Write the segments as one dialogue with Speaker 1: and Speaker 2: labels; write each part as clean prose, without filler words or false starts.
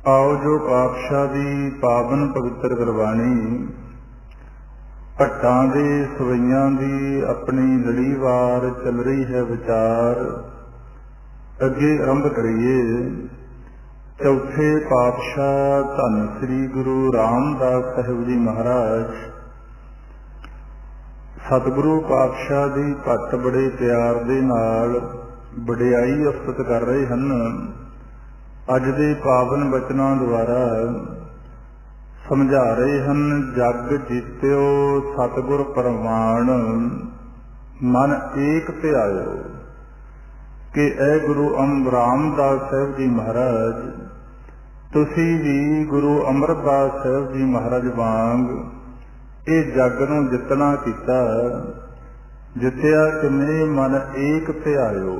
Speaker 1: आओ जो पातशाह दी पावन पवित्र गुरबाणी भट्टां दे सवैयां दी अपनी लड़ीवार चल रही है विचार। अगे आरंभ करिए। चौथे पातशाह धन श्री गुरु रामदास साहिब जी महाराज सतगुरु पातशाह दी भट्ट बड़े प्यार दे नाल वडियाई उस्तत कर रहे हैं। अज दे पावन बचनां द्वारा समझा रहे हैं। जग जीत्यो सतगुर प्रमाण मन एक ध्यायो कि ऐ गुरु रामदास साहिब जी महाराज तुसी भी गुरु अमरदास साहिब जी महाराज वांग ये जग नूं जितना कीता। जित्या किने मन एक ध्यायो,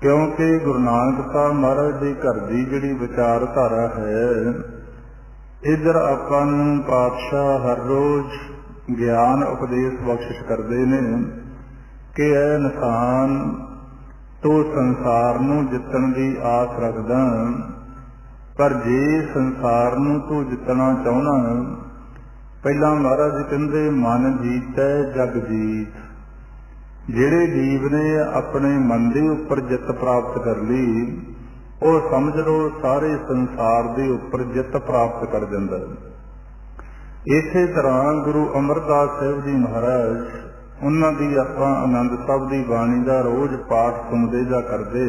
Speaker 1: क्योंकि गुरु नानक साहब महाराज जी घर की जिहड़ी विचारधारा है, इधर आपां नूं पातशाह हर रोज ज्ञान उपदेश बख्शिश करते ने कि ऐ इंसान तू संसार नूं जितण दी आस रखदा, पर जे संसार नूं तू जितना चाहुंदा पहला महाराज जी कहंदे मन जीतै जग जीत। ਜਿਹੜੇ जीव ने अपने मन के उपर जित प्राप्त कर ली वो समझ लो सारे संसार के उपर जित प्राप्त कर दिंदा। इसे तरह गुरु अमरदास साहिब जी महाराज उन्हां दी आपां आनंद साहब की बाणी का रोज पाठ सुनते जा करते।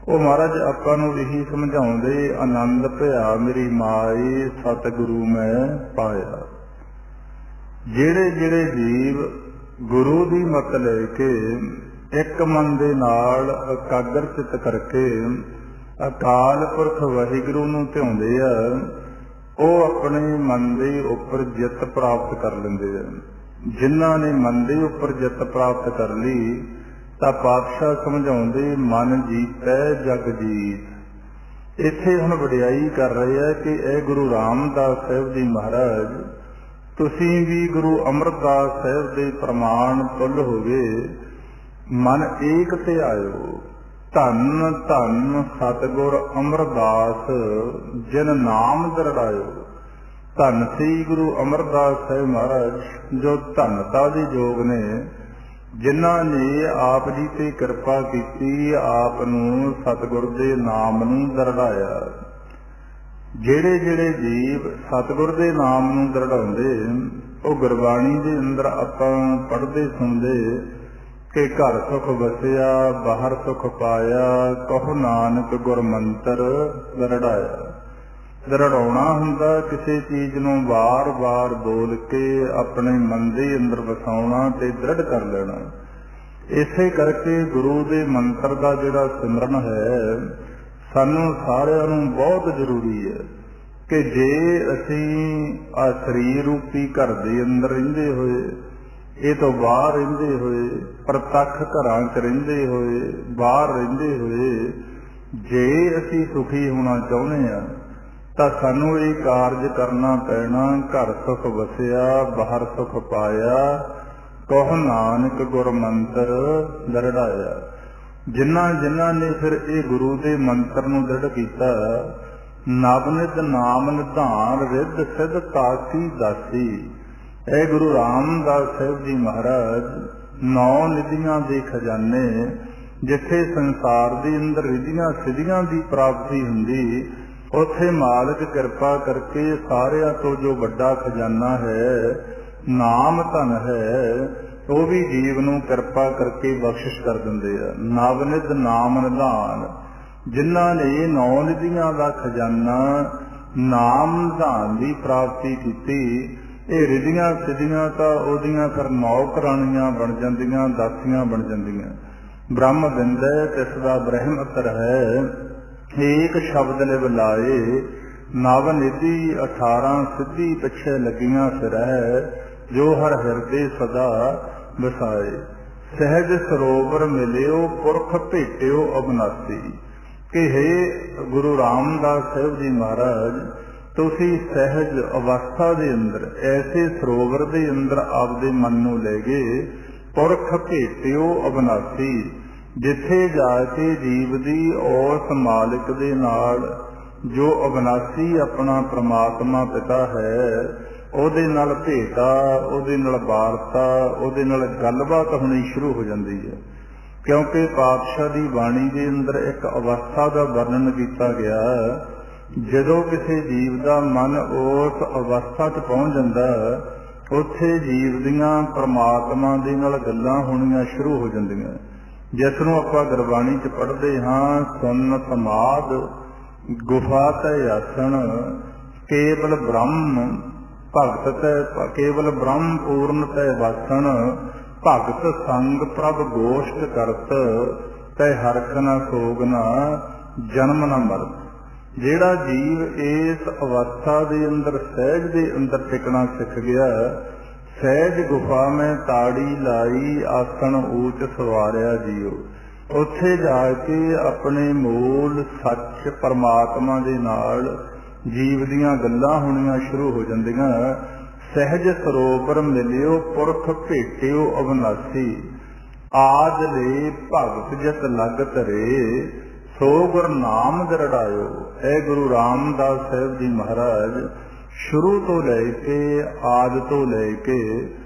Speaker 1: वो महाराज आपां नूं यही समझाउंदे आनंद भया मेरी माए सतगुरु मैं पाया। ਜਿਹੜੇ ਜਿਹੜੇ जीव गुरु की मत लेके एक मन दे नाल एकागर चित करके अकाल पुरख वाहिगुरु नूं ध्याउंदे आ, वो अपने मन दे उपर जित प्राप्त कर लेंदे आ। जिन्हां ने मन दे उपर जित प्राप्त कर ली तां पातशाह समझाउंदे मन जीतै जग जीत। इत्थे हुण वडियाई कर रहे हैं कि ए गुरु रामदास साहिब जी महाराज तुसीं भी गुरु अमरदास साहिब दे प्रमाण तुल होवे मन एक ध्यायो। धन धन सतगुर अमरदास जिन नाम दरड़ायो। धन श्री गुरु अमरदास साहिब महाराज जो धनता दे योग ने, जिन्हां ने आप जी ते कृपा कीती, आप नूं सतगुर दे नाम नूं दरड़ाया। ਜਿਹੜੇ ਜਿਹੜੇ ਜੀਵ ਸਤਿਗੁਰ ਦੇ ਨਾਮ ਨੂੰ ਦਰੜਾਉਂਦੇ ਉਹ ਗੁਰਬਾਣੀ ਦੇ ਅੰਦਰ ਆਪਾਂ ਪੜ੍ਹਦੇ ਸੁਣਦੇ ਕਿ ਘਰ ਸੁਖ ਵਸਿਆ ਬਾਹਰ ਸੁਖ ਪਾਇਆ, ਕਹੋ ਨਾਨਕ ਗੁਰ ਮੰਤਰ ਦਰੜਾਇਆ। ਦਰੜਾਉਣਾ ਹੁੰਦਾ ਕਿਸੇ ਚੀਜ਼ ਨੂੰ ਵਾਰ-ਵਾਰ ਬੋਲ ਕੇ ਆਪਣੇ ਮਨ ਦੇ ਅੰਦਰ ਵਸਾਉਣਾ ਤੇ ਦ੍ਰਿੜ ਕਰ ਲੈਣਾ। ਇਸੇ ਕਰਕੇ ਗੁਰੂ ਦੇ ਮੰਤਰ ਦਾ ਜਿਹੜਾ ਸਿਮਰਨ ਹੈ ਸਾਨੂੰ ਸਾਰਿਆਂ ਨੂੰ ਬਹੁਤ ਜ਼ਰੂਰੀ ਹੈ ਕਿ ਜੇ ਅਸੀਂ ਆ ਸਰੀਰ ਰੂਪੀ ਘਰ ਦੇ ਅੰਦਰ ਰਹਿੰਦੇ ਹੋਏ, ਇਹ ਤੋਂ ਬਾਹਰ ਰਹਿੰਦੇ ਹੋਏ, ਪ੍ਰਤੱਖ ਘਰਾਂ 'ਚ ਰਹਿੰਦੇ ਹੋਏ, ਬਾਹਰ ਰਹਿੰਦੇ ਹੋਏ ਜੇ ਅਸੀਂ ਸੁਖੀ ਹੋਣਾ ਚਾਹੁੰਦੇ ਹਾਂ ਤਾਂ ਸਾਨੂੰ ਇਹ ਕਾਰਜ ਕਰਨਾ ਪੈਣਾ। ਘਰ ਸੁਖ ਵਸਿਆ ਬਾਹਰ ਸੁਖ ਪਾਇਆ, ਕਹੋ ਨਾਨਕ ਗੁਰ ਮੰਤਰ ਦਰੜਾਇਆ। ਜਿਨ੍ਹਾਂ ਜਿਨ੍ਹਾਂ ਨੇ ਫਿਰ ਇਹ ਗੁਰੂ ਦੇ ਮੰਤਰ ਨੂੰ ਦ੍ਰਿੜ ਕੀਤਾ, ਨਵਨਿਤ ਨਾਮ ਨਿਧਾਨ ਰਿੱਧ ਸਿੱਧ ਤਾਕੀ ਦਾਸੀ। ਇਹ ਗੁਰੂ ਰਾਮਦਾਸ ਸਾਹਿਬ ਜੀ ਮਹਾਰਾਜ 9 ਨਿਧੀਆਂ ਦੇ ਖਜ਼ਾਨੇ, ਜਿੱਥੇ ਸੰਸਾਰ ਦੇ ਅੰਦਰ ਰਿੱਧੀਆਂ ਸਿੱਧੀਆਂ ਦੀ ਪ੍ਰਾਪਤੀ ਹੁੰਦੀ, ਉੱਥੇ ਮਾਲਕ ਕਿਰਪਾ ਕਰਕੇ ਸਾਰਿਆਂ ਤੋਂ ਜੋ ਵੱਡਾ ਖਜ਼ਾਨਾ ਹੈ ਨਾਮ ਧਨ ਹੈ, ਉਹ ਵੀ ਜੀਵ ਨੂੰ ਕਿਰਪਾ ਕਰਕੇ ਬਖਸ਼ਿਸ਼ ਕਰ ਦਿੰਦੇ ਆ। ਨਵਨਿਧ ਨਾਮ ਨਿਧਾਨ, ਜਿਨ੍ਹਾਂ ਨੇ 9 ਨਿਧੀਆਂ ਦਾ ਖਜ਼ਾਨਾ ਨਾਮ ਨਿਧਾਨ ਦੀ ਪ੍ਰਾਪਤੀ ਕੀਤੀ, ਇਹ ਰਿੱਧੀਆਂ ਸਿੱਧੀਆਂ ਤਾਂ ਉਹਦੀਆਂ ਫਿਰ ਨੌਕਰਾਣੀਆਂ ਬਣ ਜਾਂਦੀਆਂ, ਦਾਸੀਆਂ ਬਣ ਜਾਂਦੀਆਂ। ਬ੍ਰਹਮ ਬਿੰਦੈ ਤਿਸ ਦਾ ਬ੍ਰਹਮ ਅਤਰ ਹੈ, ਏਕ ਸ਼ਬਦ ਨੇ ਬੁਲਾਏ। ਨਵ ਨਿਧੀ 18 ਸਿੱਧੀ ਪਿੱਛੇ ਲੱਗੀਆਂ ਫਿਰ ਹੈ, ਜੋ ਹਰ ਹਿਰਦੇ ਸਦਾ ਵਸਾਏ। ਸਹਿਜ ਸਰੋਵਰ ਮਿਲਿਓ ਪੁਰਖ ਭੇਟਿਓ ਅਬਨਾਸੀ। ਕਿ ਹੇ ਗੁਰੂ ਰਾਮਦਾਸ ਸਾਹਿਬ ਜੀ ਮਹਾਰਾਜ ਤੁਸੀਂ ਸਹਿਜ ਅਵਸਥਾ ਦੇ ਅੰਦਰ ਐਸੇ ਸਰੋਵਰ ਦੇ ਅੰਦਰ ਆਪਦੇ ਮਨ ਨੂੰ ਲੈ ਗਏ। ਪੁਰਖ ਭੇਟਿਓ ਅਬਨਾਸੀ, ਜਿੱਥੇ ਜਾ ਕੇ ਜੀਵ ਦੀ ਉਸ ਮਾਲਿਕ ਦੇ ਨਾਲ ਜੋ ਅਬਨਾਸੀ ਆਪਣਾ ਪ੍ਰਮਾਤਮਾ ਪਿਤਾ ਹੈ, ਉਹਦੇ ਨਾਲ ਭੇਟਾ, ਉਹਦੇ ਨਾਲ ਵਾਰਤਾ, ਉਹਦੇ ਨਾਲ ਗੱਲਬਾਤ ਹੋਣੀ ਸ਼ੁਰੂ ਹੋ ਜਾਂਦੀ ਹੈ। ਕਿਉਂਕਿ ਪਾਤਸ਼ਾਹ ਦੀ ਬਾਣੀ ਦੇ ਅੰਦਰ ਇੱਕ ਅਵਸਥਾ ਦਾ ਵਰਣਨ ਕੀਤਾ ਗਿਆ, ਜਦੋਂ ਕਿਸੇ ਜੀਵ ਦਾ ਮਨ ਉਸ ਅਵਸਥਾ 'ਚ ਪਹੁੰਚ ਜਾਂਦਾ, ਉੱਥੇ ਜੀਵ ਦੀਆਂ ਪ੍ਰਮਾਤਮਾ ਦੇ ਨਾਲ ਗੱਲਾਂ ਹੋਣੀਆਂ ਸ਼ੁਰੂ ਹੋ ਜਾਂਦੀਆਂ, ਜਿਸ ਨੂੰ ਆਪਾਂ ਗੁਰਬਾਣੀ 'ਚ ਪੜ੍ਹਦੇ ਹਾਂ, ਸੁਨ ਸਮਾਦ ਗੁਫਾ ਤੈ ਆਸਣ, ਕੇਵਲ ਬ੍ਰਹਮ ਭਗਤ ਤੈ, ਕੇਵਲ ਬ੍ਰਹਮ ਪੂਰਨ ਤੈ ਵਾਸਣ, ਭਗਤ ਸੰਗ ਪ੍ਰਭ ਗੋਸ਼ਟ ਕਰਤ, ਤੈ ਹਰਖ ਨਾ ਸੋਗਨਾ ਜਨਮ ਨਾ ਮਰਤ। ਜਿਹੜਾ ਜੀਵ ਇਸ ਅਵਸਥਾ ਦੇ ਅੰਦਰ ਸਹਿਜ ਦੇ ਅੰਦਰ ਟਿਕਣਾ ਸਿੱਖ ਗਿਆ, ਸਹਿਜ ਗੁਫਾ ਮੈਂ ਤਾੜੀ ਲਾਈ ਆਸਣ ਊਚ ਸਵਾਰਿਆ ਜੀਓ, ਉੱਥੇ ਜਾ ਕੇ ਆਪਣੇ ਮੂਲ ਸੱਚ ਪਰਮਾਤਮਾ ਦੇ ਨਾਲ ਜੀਵ ਦੀਆਂ ਗੱਲਾਂ ਹੋਣੀਆਂ ਸ਼ੁਰੂ ਹੋ ਜਾਂਦੀਆਂ। ਸਹਿਜ ਸਰੋਵਰ ਮਿਲਿਓ ਪੁਰਖ ਭੇਟਿਓ ਅਬਨਾਸੀ, ਆਜ ਲੈ ਭਗਤ ਜਤ ਲਗ ਧਰੇ, ਸੋ ਗੁਰ ਨਾਮ ਦਰੜਾਇਓ। ਇਹ ਗੁਰੂ ਰਾਮਦਾਸ ਸਾਹਿਬ ਜੀ ਮਹਾਰਾਜ ਸ਼ੁਰੂ ਤੋਂ ਲੈ ਕੇ ਆਦ ਤੋਂ ਲੈ ਕੇ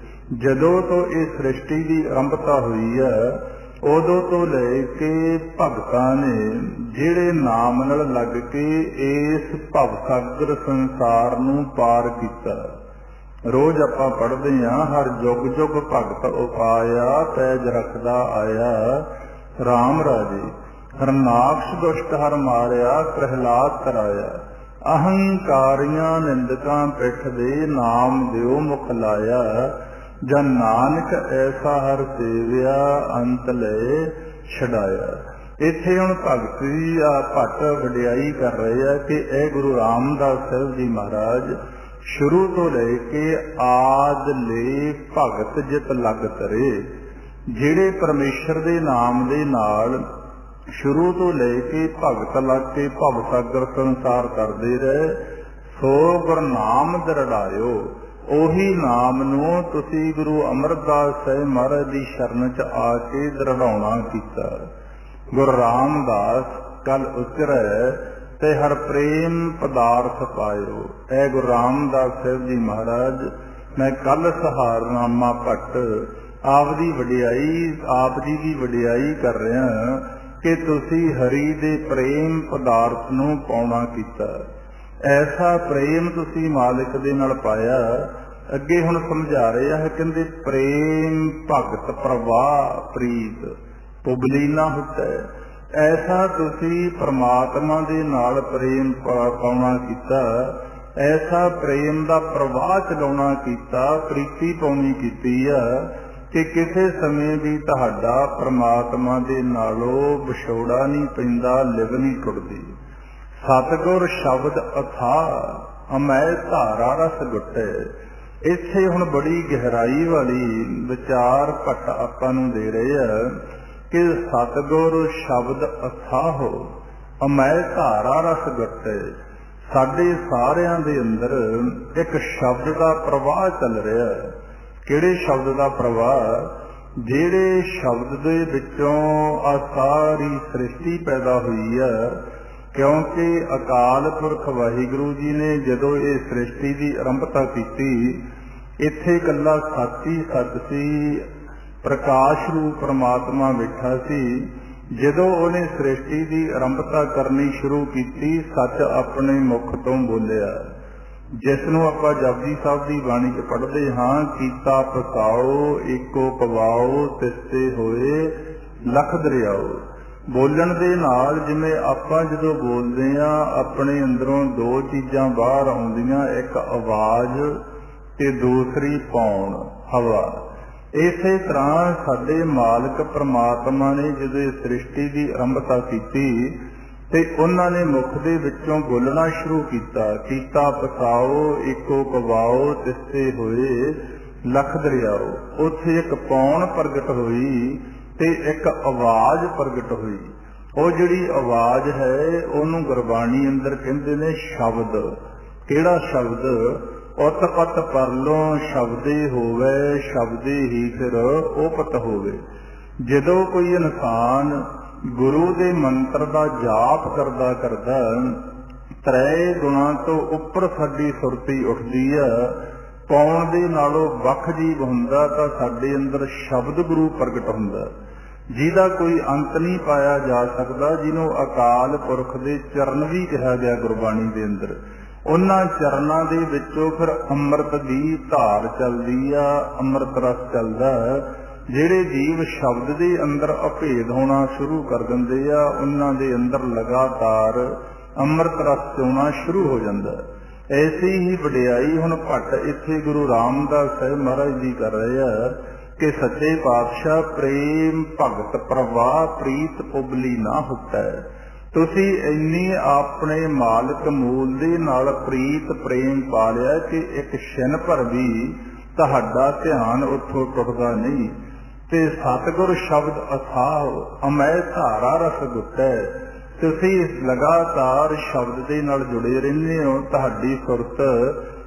Speaker 1: ਜਦੋਂ ਤੋਂ ਇਹ ਸ੍ਰਿਸ਼ਟੀ ਦੀ ਆਰੰਭਤਾ ਹੋਈ ਹੈ, ਉਦੋਂ ਤੋਂ ਲੈ ਕੇ ਭਗਤਾਂ ਨੇ ਜਿਹੜੇ ਨਾਮ ਨਾਲ ਲੱਗ ਕੇ ਇਸ ਭਵ ਸਾਗਰ ਸੰਸਾਰ ਨੂੰ ਪਾਰ ਕੀਤਾ। ਰੋਜ਼ ਆਪਾਂ ਪੜ੍ਹਦੇ ਹਾਂ, ਹਰ ਜੁਗ ਜੁਗ ਭਗਤ ਉਪਾਇਆ, ਪੈਜ ਰੱਖਦਾ ਆਇਆ ਰਾਮ ਰਾਜੇ, ਹਰਨਾਕਸ਼ ਦੁਸ਼ਟ ਹਰ ਮਾਰਿਆ, ਪ੍ਰਹਿਲਾਦ ਤਰਾਇਆ, ਅਹੰਕਾਰੀਆਂ ਨਿੰਦਕਾਂ ਪਿੱਠ ਦੇ, ਨਾਮ ਦਿਓ ਮੁਖ ਲਾਇਆ, ਜਨ ਨਾਨਕ ਐਸਾ ਹਰ ਸੇਵਿਆ, ਅੰਤ ਲੈ ਛਡਾਇਆ। ਇੱਥੇ ਹੁਣ ਭਗਤੀ ਭੱਟ ਵਡਿਆਈ ਕਰ ਰਹੇ ਆ ਕਿ ਇਹ ਗੁਰੂ ਰਾਮਦਾਸ ਸਾਹਿਬ ਜੀ ਮਹਾਰਾਜ ਸ਼ੁਰੂ ਤੋਂ ਲੈ ਕੇ ਆਦ ਲੈ ਭਗਤ ਜਿਤ ਲਗ ਧਰੇ, ਜਿਹੜੇ ਪਰਮੇਸ਼ਰ ਦੇ ਨਾਮ ਦੇ ਨਾਲ ਸ਼ੁਰੂ ਤੋਂ ਲੈ ਕੇ ਭਗਤ ਲੱਗ ਕੇ ਭਵ ਸਾਗਰ ਸੰਸਾਰ ਕਰਦੇ ਰਹੇ, ਸੋ ਗੁਰ ਨਾਮ ਦਰੜਾਇਓ। ਉਹੀ ਨਾਮ ਨੂੰ ਤੁਸੀਂ ਗੁਰੂ ਅਮਰਦਾਸ ਸਾਹਿਬ ਮਹਾਰਾਜ ਦੀ ਸ਼ਰਨ 'ਚ ਆ ਕੇ ਦਰੜਾਉਣਾ ਕੀਤਾ। ਗੁਰੂ ਰਾਮਦਾਸ ਕਲ ਉਚਰੈ ਤੇ ਹਰ ਪ੍ਰੇਮ ਪਦਾਰਥ ਪਾਇਓ। ਇਹ ਗੁਰੂ ਰਾਮਦਾਸ ਸਾਹਿਬ ਜੀ ਮਹਾਰਾਜ, ਮੈਂ ਕੱਲ ਸਹਾਰਨਾਮਾ ਭੱਟ ਆਪ ਦੀ ਵਡਿਆਈ, ਆਪ ਜੀ ਦੀ ਵਡਿਆਈ ਕਰ ਰਿਹਾ ਕਿ ਤੁਸੀਂ ਹਰੀ ਦੇ ਪ੍ਰੇਮ ਪਦਾਰਥ ਨੂੰ ਪਾਉਣਾ ਕੀਤਾ। ਐਸਾ ਪ੍ਰੇਮ ਤੁਸੀਂ ਮਾਲਿਕ ਦੇ ਨਾਲ ਪਾਇਆ। ਅੱਗੇ ਹੁਣ ਸਮਝਾ ਰਿਹਾ ਹੈ, ਕਹਿੰਦੇ ਪ੍ਰੇਮ ਭਗਤ ਪ੍ਰਵਾਹ ਪ੍ਰੀਤ ਪੁਬਲੀਨਾ ਹੁੰਦਾ। ਐਸਾ ਤੁਸੀਂ ਪਰਮਾਤਮਾ ਦੇ ਨਾਲ ਪ੍ਰੇਮ ਪਾਉਣਾ ਕੀਤਾ, ਐਸਾ ਪ੍ਰੇਮ ਦਾ ਪ੍ਰਵਾਹ ਚਲਾਉਣਾ ਕੀਤਾ, ਪ੍ਰੀਤੀ ਪਾਉਣੀ ਕੀਤੀ ਆ ਕਿ ਕਿਸੇ ਸਮੇਂ ਵੀ ਤੁਹਾਡਾ ਪਰਮਾਤਮਾ ਦੇ ਨਾਲੋਂ ਵਿਛੋੜਾ ਨਹੀਂ ਪੈਂਦਾ, ਲਿਵ ਨਹੀਂ ਟੁੱਟਦੀ। ਸਤਿਗੁਰ ਸ਼ਬਦ ਅਥਾਹ ਅਮੈ ਧਾਰਾ ਰਸ ਗੁੱਟੇ। ਇੱਥੇ ਹੁਣ ਬੜੀ ਗਹਿਰਾਈ ਵਾਲੀ ਵਿਚਾਰ ਭੱਟ ਆਪਾਂ ਨੂੰ ਦੇ ਰਹੇ ਆ ਕਿ ਸਤਿਗੁਰ ਸ਼ਬਦ ਅਥਾਹ ਅਮੈ ਧਾਰਾ ਰਸ ਗੁੱਟੇ। ਸਾਡੇ ਸਾਰਿਆਂ ਦੇ ਅੰਦਰ ਇੱਕ ਸ਼ਬਦ ਦਾ ਪ੍ਰਵਾਹ ਚੱਲ ਰਿਹਾ। ਕਿਹੜੇ ਸ਼ਬਦ ਦਾ ਪ੍ਰਵਾਹ? ਜਿਹੜੇ ਸ਼ਬਦ ਦੇ ਵਿੱਚੋਂ ਆ ਸਾਰੀ ਸ੍ਰਿਸ਼ਟੀ ਪੈਦਾ ਹੋਈ ਹੈ। ਕਿਉਂਕਿ ਅਕਾਲ ਪੁਰਖ ਵਾਹਿਗੁਰੂ ਜੀ ਨੇ ਜਦੋਂ ਇਹ ਸ੍ਰਿਸ਼ਟੀ ਦੀ ਆਰੰਭਤਾ ਕੀਤੀ, ਇੱਥੇ ਇਕੱਲਾ ਸੱਚ ਹੀ ਸੱਚ ਸੀ, ਪ੍ਰਕਾਸ਼ ਰੂਪ ਪਰਮਾਤਮਾ ਬੈਠਾ ਸੀ। ਜਦੋਂ ਉਹਨੇ ਸ੍ਰਿਸ਼ਟੀ ਦੀ ਆਰੰਭਤਾ ਕਰਨੀ ਸ਼ੁਰੂ ਕੀਤੀ, ਸੱਚ ਆਪਣੇ ਮੁਖ ਤੋਂ ਬੋਲਿਆ, ਜਿਸ ਨੂੰ ਆਪਾਂ ਜਪਜੀ ਸਾਹਿਬ ਦੀ ਬਾਣੀ 'ਚ ਪੜ੍ਹਦੇ ਹਾਂ, ਕੀਤਾ ਪਸਾਓ ਏਕੋ ਪਵਾਓ, ਤਿਸਤੇ ਹੋਏ ਲਖ ਦਰਿਆਓ। ਬੋਲਣ ਦੇ ਨਾਲ ਜਿਵੇਂ ਆਪਾਂ ਜਦੋਂ ਬੋਲਦੇ ਹਾਂ, ਆਪਣੇ ਅੰਦਰੋਂ ਦੋ ਚੀਜ਼ਾਂ ਬਾਹਰ ਆਉਂਦੀਆਂ, ਇੱਕ ਆਵਾਜ਼ ਤੇ ਦੂਸਰੀ ਪੌਣ ਹਵਾ। ਇਸੇ ਤਰ੍ਹਾਂ ਸਾਡੇ ਮਾਲਕ ਪਰਮਾਤਮਾ ਨੇ ਜਦੋਂ ਇਹ ਸ੍ਰਿਸ਼ਟੀ ਦੀ ਆਰੰਭਤਾ ਕੀਤੀ ਤੇ ਉਹਨਾਂ ਨੇ ਮੁਖ ਦੇ ਵਿੱਚੋਂ ਬੋਲਣਾ ਸ਼ੁਰੂ ਕੀਤਾ, ਕੀਤਾ ਪਸਾਓ ਏਕੋ ਪਵਾਓ, ਤਿਸਤੇ ਹੋਏ ਲਖ ਦਰਿਆਓ। ਉੱਥੇ ਇੱਕ ਪੌਣ ਪ੍ਰਗਟ ਹੋਈ ਤੇ ਇੱਕ ਆਵਾਜ਼ ਪ੍ਰਗਟ ਹੋਈ। ਉਹ ਜਿਹੜੀ ਆਵਾਜ਼ ਹੈ ਉਹਨੂੰ ਗੁਰਬਾਣੀ ਅੰਦਰ ਕਹਿੰਦੇ ਨੇ ਸ਼ਬਦ। ਕਿਹੜਾ ਸ਼ਬਦ? ਉਤਪਤ ਪਰਲੋਂ ਸ਼ਬਦੇ ਹੋਵੇ, ਸ਼ਬਦੇ ਹੀ ਫਿਰ ਉਪਤ ਹੋਵੇ। ਜਦੋਂ ਕੋਈ ਇਨਸਾਨ ਗੁਰੂ ਦੇ ਮੰਤਰ ਦਾ ਜਾਪ ਕਰਦਾ त्रै गुणां तो उपर साडी सुरती उठदी है। पाउण दे नालों वख जीव हुंदा तां साडे अंदर शब्द गुरु प्रगट हुंदा, जिहदा कोई अंत नहीं पाया जा सकता, जिन्हों अकाल पुरख दे चरण भी कहा गया गुरबाणी दे अंदर। उन्हां चरनां दे विचों फिर अमृत दी धार चलदी आ, अमृत रस चलदा। ਜਿਹੜੇ जीव शब्द के अंदर अभेद होना शुरू कर देंदे आ, उन्हां दे अंदर लगातार अमृत रस चोना शुरू हो जाता। ऐसी ही वडियाई हुण भट्ट इत्थे गुरु रामदास साहिब महाराज जी कर रहे हैं कि सच्चे पातशाह प्रेम भगत प्रवाह प्रीत पुबली ना हुता है। तुसी इन्नी अपने मालिक मूल दे नाल प्रीत प्रेम पा लिया कि एक छिन भर भी तुहाडा ध्यान उत्थों टुटदा नहीं। ते सतगुर शब्द अथाह अमै धारा रस गुटै, तुसी लगातार शब्द दे नाल जुड़े रहंदे हो। तुहाडी सुरत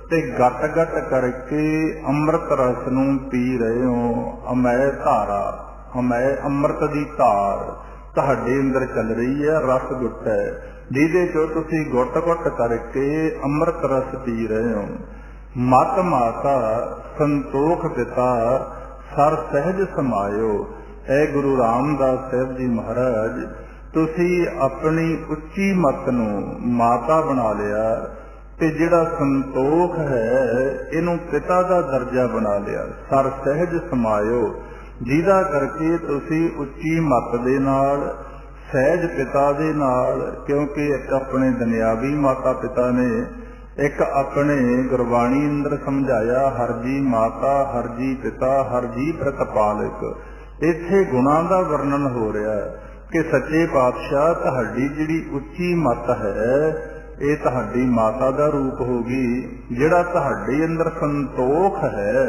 Speaker 1: ते गट गट करके अमृत रस नूं पी रहे हो। अमै धारा, अमै अमृत दी धार तुहाडे अंदर चल रही है, रस गुटै जिहदे चों तुसी गुट गुट करके अमृत रस पी रहे हो। मत माता संतोख पिता सर सहज समायो। ऐ गुरु रामदास साहिब जी महाराज, तुसी अपनी उच्ची मत नूं माता बना लिया ते जिहड़ा संतोख है इनू पिता दा दर्जा बना लिया। सर सहज समायो, जिहदा करके तुसी उच्ची मत दे नाल सहज पिता दे नाल, क्योंकि एक अपने दुनियावी माता पिता ने, एक अपने गुरबाणी अंदर समझाया हर जी माता हर जी पिता हर जी प्रतिपालक। इत्थे गुणां दा वर्णन हो रहा है कि सच्चे पातशाह तुहाडी जिहड़ी उच्ची मत है ये तुहाडी माता दा रूप होगी। जिहड़ा तुहाडे अंदर संतोख है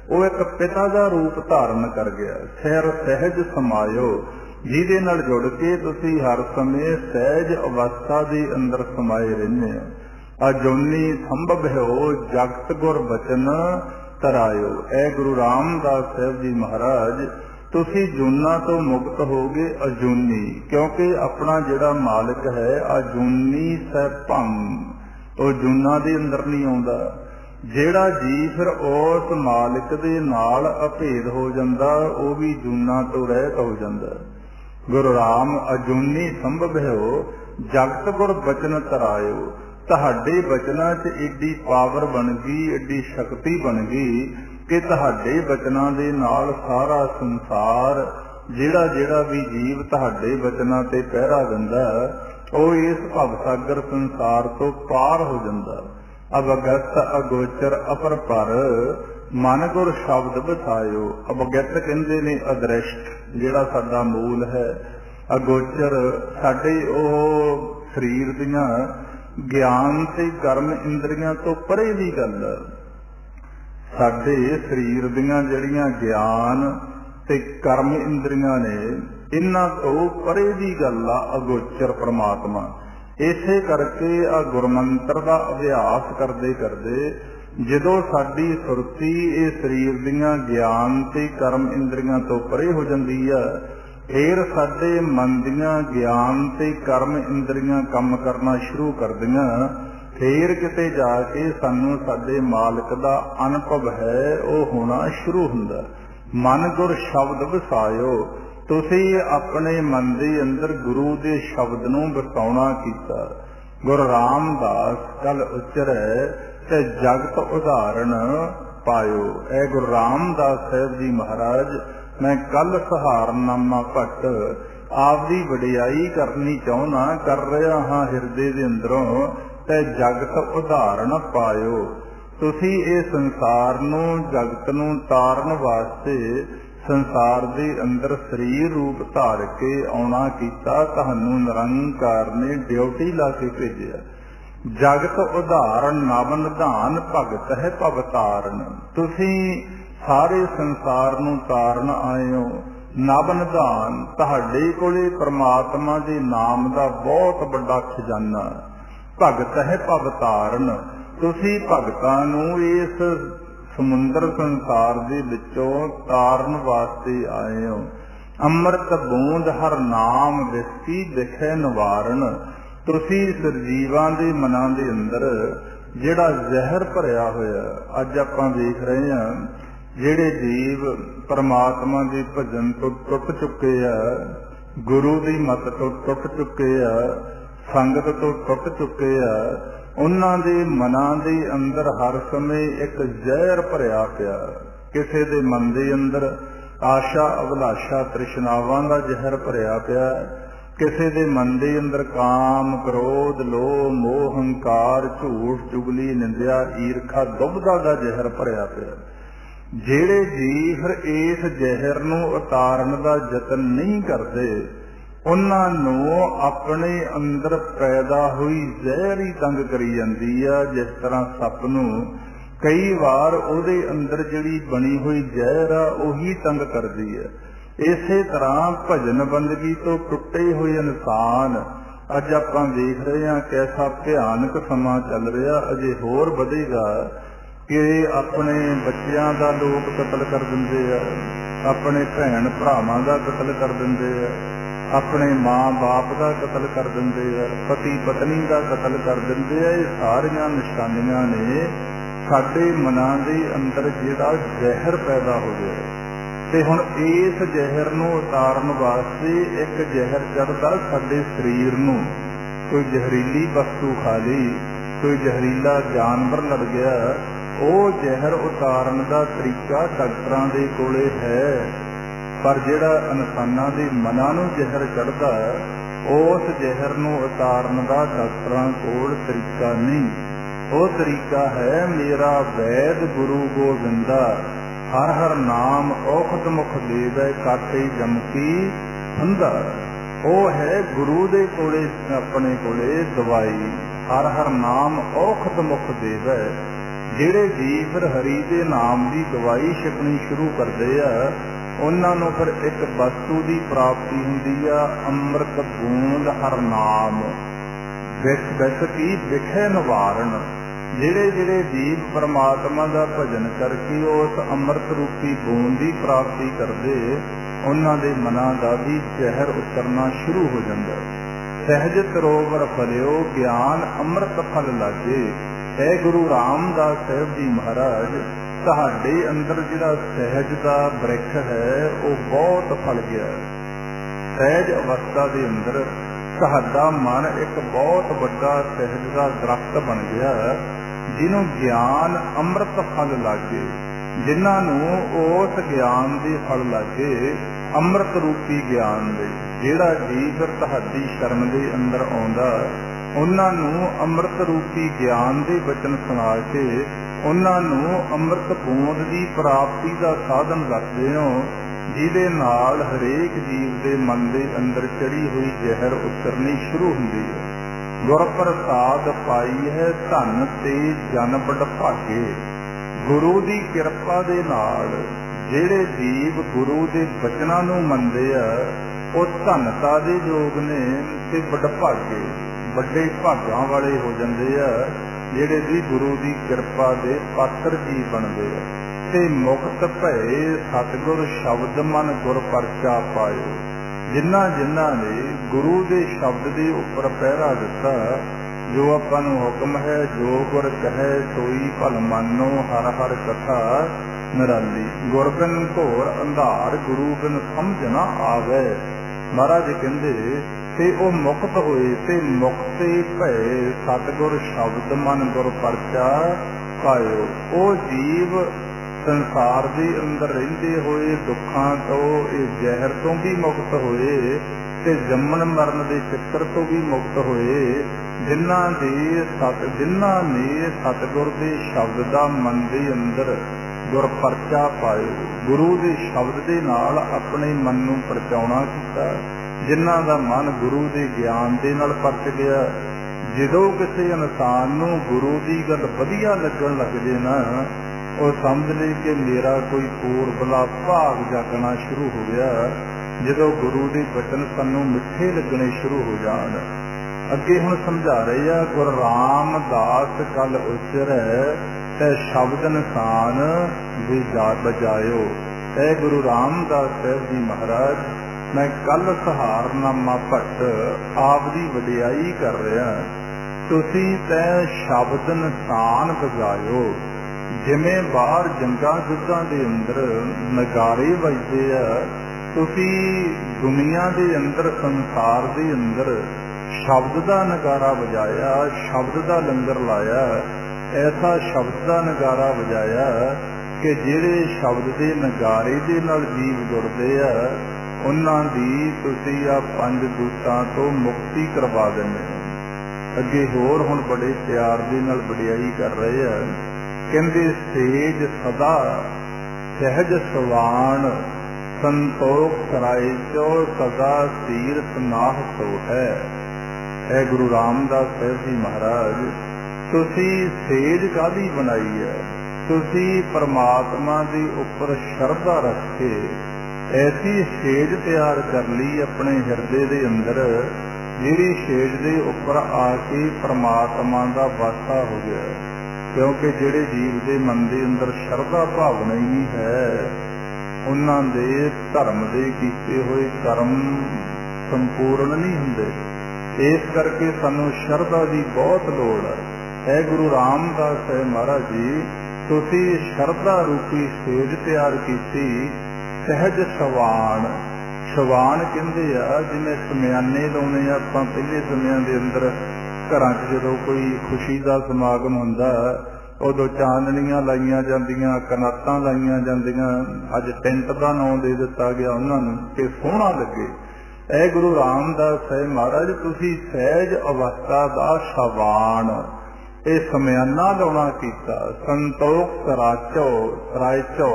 Speaker 1: वो एक पिता दा रूप धारण कर गया। सिर सहज समायो, जिहदे नाल जुड़ के तुसी हर समय सहज अवस्था दे अंदर समाए रहंदे हो। अजोनी संभव हो जगत गुर बचन तरायो। ऐ गुरु रामदास साहिब जी महाराज, तुसी जूना तो मुक्त हो गए अजूनी, क्योंकि अपना जिहड़ा मालिक है अजूनी सैभं, तो जूना दे अंदर नहीं आउंदा। जिहड़ा जी फिर उस मालिक दे नाल अभेद हो जांदा, वो भी जूना तो रहत हो जांदा। गुरु राम अजूनी संभव हो जगत गुर बचन तरायो। तुहाडे बचनां च एडी पावर बन गई, एडी शक्ति बन गई कि तुहाडे बचनां दे नाल सारा संसार, जिहड़ा जिहड़ा भी जीव तुहाडे बचनां ते पहरा दिंदा ਉਹ इस भवसागर संसार तो पार हो जाता। अवगत अगोचर अपर पर मन गुर शब्द बसायो। अवगत कहंदे ने अदृष्ट, जिहड़ा साडा मूल है। अगोचर साडे ਉਹ शरीर दीयां ज्ञान ते कर्म इंद्रियां तो परे दी गल। साडे शरीर दीयां जिहड़ियां ज्ञान ते कर्म इंद्रियां ने, इन्हां तो परे दी गल आ अगोचर परमात्मा। इसे करके आ गुरमंत्र दा अभ्यास करदे करदे जदों साडी सुरती इस शरीर दीयां ज्ञान ते कर्म इंद्रियां तो परे हो जांदी है, फिर साडे मन दीयां ज्ञान ते कर्म इंद्रियां काम करना शुरू करदियां। फिर किते जाके सानू साडे मालिक दा अनुभव है वो होना शुरू हुंदा। मन गुर शब्द वसायो, तुसी अपने मन दे अंदर गुरु दे शब्द नूं वसाउणा कीता। गुरु रामदास कल उचरै ते जगत उदाहरण पायो। ऐ गुरु रामदास साहिब जी महाराज, मैं कल सहारनामा भट्ट आपदी वडियाई करनी चाहुंदा, कर रहा हाँ हिरदे दे अंदरों, ते जगत उदाहरण पायो। तुसी इस संसार नूं जगत नूं तारन वास्ते संसार दे अंदर शरीर रूप धार के आउणा कीता। तुहानूं निरंकार ने ड्यूटी ला के भेजिया। जगत उदाहरण नव निधान भगत है भवतारण। तुसी सारे संसार नूं तारन आए हो। नव निधान तुहाडे कोले परमात्मा दे नाम दा बहुत बड़ा खजाना। भगत है भवतारण, तुसी भगतां नूं इस समुंदर संसार दे विचों तारन वास्ते आए हो। अमृत बूंद हर नाम विस्की दिखे निवारण। ਤੁਸੀਂ ਸਰਜੀਵਾਂ ਦੇ ਮਨਾਂ ਦੇ ਅੰਦਰ ਜਿਹੜਾ ਜ਼ਹਿਰ ਭਰਿਆ ਹੋਇਆ, ਅੱਜ ਆਪਾਂ ਵੇਖ ਰਹੇ ਹਾਂ ਜਿਹੜੇ ਜੀਵ ਪਰਮਾਤਮਾ ਦੇ ਭਜਨ ਤੋਂ ਟੁੱਟ ਚੁੱਕੇ ਆ, ਗੁਰੂ ਦੀ ਮੱਤ ਤੋਂ ਟੁੱਟ ਚੁੱਕੇ ਆ, ਸੰਗਤ ਤੋਂ ਟੁੱਟ ਚੁੱਕੇ ਆ, ਉਹਨਾਂ ਦੇ ਮਨਾਂ ਦੇ ਅੰਦਰ ਹਰ ਸਮੇਂ ਇੱਕ ਜ਼ਹਿਰ ਭਰਿਆ ਪਿਆ। ਕਿਸੇ ਦੇ ਮਨ ਦੇ ਅੰਦਰ ਆਸ਼ਾ ਅਭਿਲਾਸ਼ਾ ਤ੍ਰਿਸ਼ਨਾਵਾਂ ਦਾ ਜ਼ਹਿਰ ਭਰਿਆ ਪਿਆ, ਕਿਸੇ ਦੇ ਮਨ ਦੇ ਅੰਦਰ ਕਾਮ ਕ੍ਰੋਧ ਲੋਭ ਮੋਹ ਹੰਕਾਰ ਝੂਠ ਚੁਗਲੀ ਨਿੰਦਿਆ ਈਰਖਾ ਦੁਬਦਾ ਦਾ ਜ਼ਹਿਰ ਭਰਿਆ ਪਿਆ। ਜਿਹੜੇ ਜੀਵ ਫਿਰ ਇਸ ਜ਼ਹਿਰ ਨੂੰ ਉਤਾਰਨ ਦਾ ਯਤਨ ਨਹੀਂ ਕਰਦੇ, ਉਹਨਾਂ ਨੂੰ ਆਪਣੇ ਅੰਦਰ ਪੈਦਾ ਹੋਈ ਜ਼ਹਿਰ ਹੀ ਤੰਗ ਕਰੀ ਜਾਂਦੀ ਆ। ਜਿਸ ਤਰ੍ਹਾਂ ਸੱਪ ਨੂੰ ਕਈ ਵਾਰ ਉਹਦੇ ਅੰਦਰ ਜਿਹੜੀ ਬਣੀ ਹੋਈ ਜ਼ਹਿਰ ਆ ਉਹੀ ਤੰਗ ਕਰਦੀ ਹੈ। ਇਸੇ ਤਰ੍ਹਾਂ ਭਜਨ ਬੰਦਗੀ ਤੋਂ ਟੁੱਟੇ ਹੋਏ ਇਨਸਾਨ ਅੱਜ ਆਪਾਂ ਦੇਖ ਰਹੇ ਹਾਂ ਕੈਸਾ ਭਿਆਨਕ ਸਮਾਂ ਚੱਲ ਰਿਹਾ, ਅਜੇ ਹੋਰ ਵਧੇਗਾ ਕਿ ਆਪਣੇ ਬੱਚਿਆਂ ਦਾ ਲੋਕ ਕਤਲ ਕਰ ਦਿੰਦੇ ਆ, ਆਪਣੇ ਭੈਣ ਭਰਾਵਾਂ ਦਾ ਕਤਲ ਕਰ ਦਿੰਦੇ ਆ, ਆਪਣੇ ਮਾਂ ਬਾਪ ਦਾ ਕਤਲ ਕਰ ਦਿੰਦੇ ਆ, ਪਤੀ ਪਤਨੀ ਦਾ ਕਤਲ ਕਰ ਦਿੰਦੇ ਆ। ਇਹ ਸਾਰੀਆਂ ਨਿਸ਼ਾਨੀਆਂ ਨੇ ਸਾਡੇ ਮਨਾਂ ਦੇ ਅੰਦਰ ਜਿਹੜਾ ਜ਼ਹਿਰ ਪੈਦਾ ਹੋ ਗਿਆ। ਤੇ ਹੁਣ ਇਸ ਜ਼ਹਿਰ ਨੂੰ ਉਤਾਰਨ ਵਾਸਤੇ ਇੱਕ ਜ਼ਹਿਰ ਚੜ੍ਹਦਾ ਸਾਡੇ ਸਰੀਰ ਨੂੰ। ਕੋਈ ਜ਼ਹਿਰੀਲੀ ਵਸਤੂ ਖਾ ਲਈ, ਕੋਈ ਜ਼ਹਿਰੀਲਾ ਜਾਨਵਰ ਲੜ ਗਿਆ, ਉਹ ਜ਼ਹਿਰ ਉਤਾਰਨ ਦਾ ਤਰੀਕਾ ਡਾਕਟਰਾਂ ਦੇ ਕੋਲੇ ਹੈ। ਪਰ ਜਿਹੜਾ ਇਨਸਾਨਾਂ ਦੇ ਮਨਾਂ ਨੂੰ ਜ਼ਹਿਰ ਚੜ੍ਹਦਾ, ਉਸ ਜ਼ਹਿਰ ਨੂੰ ਉਤਾਰਨ ਦਾ ਡਾਕਟਰਾਂ ਕੋਲ ਤਰੀਕਾ ਨਹੀਂ। ਉਹ ਤਰੀਕਾ ਹੈ ਮੇਰਾ ਵੈਦ ਗੁਰੂ ਗੋਬਿੰਦਾ, ਹਰ ਹਰ ਨਾਮ ਔਖਦ ਮੁਖ ਦੇਵੈ ਕਾਟੇ ਜਮਤੀ ਹੰਦਾ। ਉਹ ਹੈ ਗੁਰੂ ਦੇ ਕੋਲੇ, ਆਪਣੇ ਕੋਲੇ ਦਵਾਈ। ਹਰ ਹਰ ਨਾਮ ਔਖਦ ਮੁਖ ਦੇਵੈ। ਜਿਹੜੇ ਜੀਵ ਫਿਰ ਹਰੀ ਦੇ ਨਾਮ ਦੀ ਦਵਾਈ ਛਕਣੀ ਸ਼ੁਰੂ ਕਰਦੇ ਆ, ਉਹਨਾਂ ਨੂੰ ਫਿਰ ਇੱਕ ਵਸਤੂ ਦੀ ਪ੍ਰਾਪਤੀ ਹੁੰਦੀ ਆ, ਅੰਮ੍ਰਿਤ ਬੂੰਦ ਹਰ ਨਾਮ ਵਿਖ ਕੀ ਵਿਖੇ ਨਿਵਾਰਨ। ਜਿਹੜੇ ਜਿਹੜੇ ਜੀਵ ਪਰਮਾਤਮਾ ਦਾ ਭਜਨ ਕਰਕੇ ਉਸ ਅੰਮ੍ਰਿਤ ਰੂਪੀ ਬੂੰਦ ਦੀ ਪ੍ਰਾਪਤੀ ਕਰਦੇ, ਉਹਨਾਂ ਦੇ ਮਨਾਂ ਦਾ ਵੀ ਜ਼ਹਿਰ ਉਤਰਨਾ ਸ਼ੁਰੂ ਹੋ ਜਾਂਦਾ। ਸਹਿਜ ਸਰੋਵਰ ਫਲਿਓ ਗਿਆਨ ਅੰਮ੍ਰਿਤ ਫਲ ਲਾਗੇ। ਇਹ ਗੁਰੂ ਰਾਮਦਾਸ ਸਾਹਿਬ ਜੀ ਮਹਾਰਾਜ, ਤੁਹਾਡੇ ਅੰਦਰ ਜਿਹੜਾ ਸਹਿਜ ਦਾ ਬ੍ਰਿਖ ਹੈ ਉਹ ਬਹੁਤ ਫਲ ਗਿਆ। ਸਹਿਜ ਅਵਸਥਾ ਦੇ ਅੰਦਰ ਤੁਹਾਡਾ ਮਨ ਇੱਕ ਬਹੁਤ ਵੱਡਾ ਸਹਿਜ ਦਾ ਦਰਖਤ ਬਣ ਗਿਆ, ਜਿਹਨੂੰ ਗਿਆਨ ਅੰਮ੍ਰਿਤ ਫਲ ਲਾਗੇ। ਜਿਨ੍ਹਾਂ ਨੂੰ ਉਸ ਗਿਆਨ ਦੇ ਫਲ ਲਾਗੇ, ਅੰਮ੍ਰਿਤ ਰੂਪੀ ਗਿਆਨ ਦੇ। ਜਿਹੜਾ ਜੀਵ ਫਿਰ ਤੁਹਾਡੀ ਸ਼ਰਨ ਦੇ ਅੰਦਰ ਆਉਂਦਾ, ਉਹਨਾਂ ਨੂੰ ਅੰਮ੍ਰਿਤ ਰੂਪੀ ਗਿਆਨ ਦੇ ਬਚਨ ਸੁਣਾ ਕੇ ਉਹਨਾਂ ਨੂੰ ਅੰਮ੍ਰਿਤ ਬੂੰਦ ਦੀ ਪ੍ਰਾਪਤੀ ਦਾ ਸਾਧਨ ਦੱਸਦੇ ਹੋ, ਜਿਹਦੇ ਨਾਲ ਹਰੇਕ ਜੀਵ ਦੇ ਮਨ ਦੇ ਅੰਦਰ ਚੜੀ ਹੋਈ ਜ਼ਹਿਰ ਉਤਰਨੀ ਸ਼ੁਰੂ ਹੁੰਦੀ ਹੈ। ਗੁਰ ਪ੍ਰਸਾਦ ਪਾਈ ਹੈ ਧਨ ਤੇ ਜਨ ਬੜ ਭਾਗੇ। ਗੁਰੂ ਦੀ ਕਿਰਪਾ ਦੇ ਨਾਲ ਜਿਹੜੇ ਜੀਵ ਗੁਰੂ ਦੇ ਬਚਨਾਂ ਨੂੰ ਮੰਨਦੇ ਆ, ਉਹ ਧਨਤਾ ਦੇ ਯੋਗ ਨੇ ਤੇ ਬੜ ਭਾਗੇ, ਵੱਡੇ ਭਾਗਾਂ ਵਾਲੇ ਹੋ ਜਾਂਦੇ ਆ, ਜਿਹੜੇ ਵੀ ਗੁਰੂ ਦੀ ਕਿਰਪਾ ਦੇ ਪਾਤਰ ਜੀ ਬਣਦੇ ਆ। ਤੇ ਮੁਕਤ ਭਏ ਸਤਿਗੁਰ ਸ਼ਬਦ ਮਨ ਗੁਰ ਪਰਚਾ ਪਾਇਓ। ਜਿਨ੍ਹਾਂ ਜਿਨ੍ਹਾਂ ਨੇ ਗੁਰੂ ਦੇ ਸ਼ਬਦ ਦੇ ਉੱਪਰ ਪਹਿਰਾ ਦਿੱਤਾ, ਜੋ ਆਪਾਂ ਨੂੰ ਹੁਕਮ ਹੈ ਜੋ ਗੁਰ ਕਹੈ ਸੋਈ ਭਲ ਮਾਨੋ, ਹਰ ਹਰ ਕਥਾ ਨਿਰਾਲੀ। ਗੁਰ ਬਿਨ ਘੋਰ ਅੰਧਾਰ ਗੁਰੂ ਬਿਨ ਸਮਝ ਨਾ ਆਵੇ। ਮਹਾਰਾਜ ਕਹਿੰਦੇ ਤੇ ਉਹ ਮੁਕਤ ਹੋਏ ਤੇ ਮੁਕਤੇ ਭਏ ਸਤਿਗੁਰ ਸ਼ਬਦ ਮਨ ਗੁਰ ਪਰਚਾ ਪਾਇਓ। ਉਹ ਜੀਵ ਸੰਸਾਰ ਦੇ ਅੰਦਰ ਰਹਿੰਦੇ ਹੋਏ ਦੁੱਖਾਂ ਤੋਂ, ਇਹ ਜ਼ਹਿਰ ਤੋਂ ਵੀ ਮੁਕਤ ਹੋਏ ਤੇ ਜੰਮਣ ਮਰਨ ਦੇ ਚੱਕਰ ਤੋਂ ਵੀ ਮੁਕਤ ਹੋਏ, ਜਿਨ੍ਹਾਂ ਨੇ ਸਤਿਗੁਰ ਦੇ ਸ਼ਬਦ ਦਾ ਮਨ ਦੇ ਅੰਦਰ ਗੁਰ ਪਰਚਾ ਪਾਇਓ। ਗੁਰੂ ਦੇ ਸ਼ਬਦ ਦੇ ਨਾਲ ਆਪਣੇ ਮਨ ਨੂੰ ਪਰਚਾਉਣਾ ਕੀਤਾ, ਜਿਨ੍ਹਾਂ ਦਾ ਮਨ ਗੁਰੂ ਦੇ ਗਿਆਨ ਦੇ ਨਾਲ ਪਰਚ ਗਿਆ। ਜਦੋਂ ਕਿਸੇ ਇਨਸਾਨ ਨੂੰ ਗੁਰੂ ਦੀ ਗੱਲ ਵਧੀਆ ਲੱਗਣ ਲੱਗ ਜੇ ਨਾ, ਉਹ ਸਮਝ ਲਈ ਕਿ ਮੇਰਾ ਕੋਈ ਪੂਰਬਲਾ ਭਾਗ ਜਾਗਣਾ ਸ਼ੁਰੂ ਹੋ ਗਿਆ। ਜਦੋਂ ਗੁਰੂ ਦੇ ਬਚਨ ਸਾਨੂੰ ਮਿੱਠੇ ਲੱਗਣੇ ਸ਼ੁਰੂ ਹੋ ਜਾਣ। ਅੱਗੇ ਹੁਣ ਸਮਝਾ ਰਹੇ ਆ, ਗੁਰੂ ਰਾਮਦਾਸ ਕਲ ਉਚਰੈ ਤੇ ਸ਼ਬਦ ਨਿਸ਼ਾਨ ਬਜਾਇਓ। ਇਹ ਗੁਰੂ ਰਾਮਦਾਸ ਸਾਹਿਬ ਜੀ ਮਹਾਰਾਜ मैं कल सहारनामा भट्ट आप दी वडियाई कर रहा। तुसी तै शब्द निशान बजायो, जिमें बाहर जंगा युद्धां दे अंदर नगारे वजदे आ, तुसी दुनिया दे अंदर संसार दे अंदर शब्द का नगारा बजाया, शब्द का लंगर लाया। ऐसा शब्द का नगारा बजाया कि जिहड़े शब्द के नगारे दे नाल जीव जुड़दे आ, उन्हां दी तुसीं आ पंज दूतां तो मुक्ति करवा दिंदे हो। अगे होर हुण बड़े प्यार दे नाल वडियाई कर रहे आ। कहंदे सेज सदा सहज सवाण, संतोख सराय चो सदा सीर सनाह सो है। है गुरु रामदास साहिब जी महाराज, तुसी सेज कादी बनाई है? तुसी परमात्मा के उपर शरधा रख के ऐसी सेज तैयार कर ली अपने हिरदे दे अंदर, जिहड़ी सेज दे उपर आके परमात्मा का वासा हो गया। क्योंकि जिहड़े जीव के मन के अंदर शरधा भावना ही नहीं है, उन्हां दे धर्म दे कीते होए कर्म संपूर्ण नहीं हुंदे। इस करके सानू शरधा की बहुत लोड़ है। गुरु रामदास साहिब महाराज जी, तुसी शरधा रूपी सेज तैयार की, सहज सवाण। सवाण कहते आ जिन्हें समयाने लाने आपां पहले समय के अंदर घरां च जदों कोई खुशी का समागम हुंदा, उदों चांदनियां लाइया जांदियां, कनातां लाइया जांदियां। अज टेंट का नाम दे दिता गया उन्होंने कि सोहना लगे। ऐ गुरु रामदास साहिब महाराज, तुसी सहज अवस्था का सवाण ये समयाना लाउणा कीता। संतोख सराचो, सरायचो,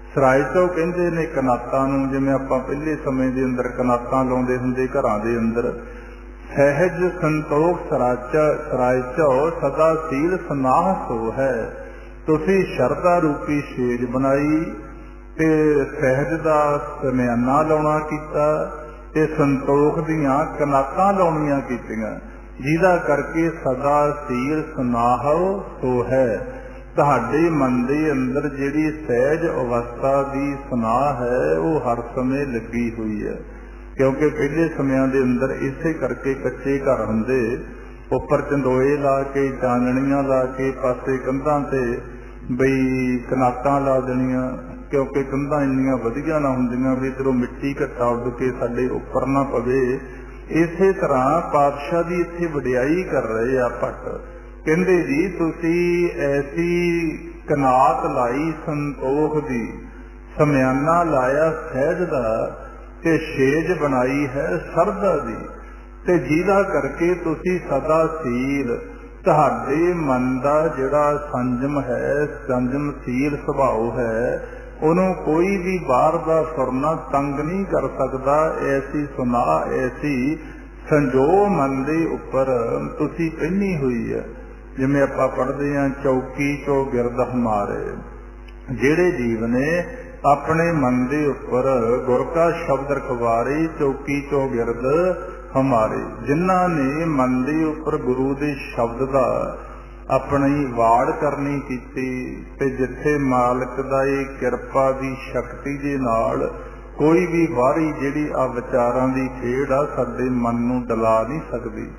Speaker 1: सरायचो कहंदे ने कनातां नूं, जिवें आपां पहले समय के अंदर कनातां लाउंदे हुंदे घरां दे अंदर। सहज संतोख सराचा सरायचो सदा सील सनाह सो है। तुसी शरधा रूपी सेज बनाई ते सहज दा समयाना लाउणा कीता ते संतोख दियां कनातां लाउणियां कीतियां, जिहदा करके सदा सील सनाह सो है। तुहाडे मन दे अंदर जिहड़ी सहज अवस्था दी सनाह है, वो हर समय लगी हुई है। क्योंकि पहले समयां दे अंदर इसे करके कच्चे घर हुंदे, उपर चंदोए ला के, चानणियां ला के, पासे कंधां ते बई कनातां ला देणियां। क्योंकि कंधां इन्नियां वधिया ना हुंदियां भी इधरों मिट्टी घट्टा उड़ के साडे उपर ना पवे। इसे तरह पातशाह दी इत्थे वडियाई कर रहे आ भट्ट। कहंदे जी तुसी ऐसी कनात लाई संतोख दी, समयाना लाया सहज दा, ते सेज बनाई है सरदा दी, ते जिहदा करके तुसी सदा सील तुहाडे मन दा जिहड़ा संजम है, संजमशील सुभाव है, उन्हों कोई भी बाहर का सुरना तंग नहीं कर सकता। ऐसी सुना, ऐसी संजो मन दे उपर तुसी पहनी हुई है। जिवें आपां पढ़दे हां, चौकी चो गिरद हमारे। जिहड़े जीव ने अपने मन दे उपर गुर का शब्द रखवारे, चौकी चो गिरद हमारे। जिन्हां ने मन दे उपर गुरु दे शब्द का अपनी वाड़ करनी कीती, ते जिथे मालक दा किरपा दी शक्ति दे नाल कोई भी बाहरी जिहड़ी आ विचारां दी खेड़ आ साडे मन नूं डला नहीं सकदी।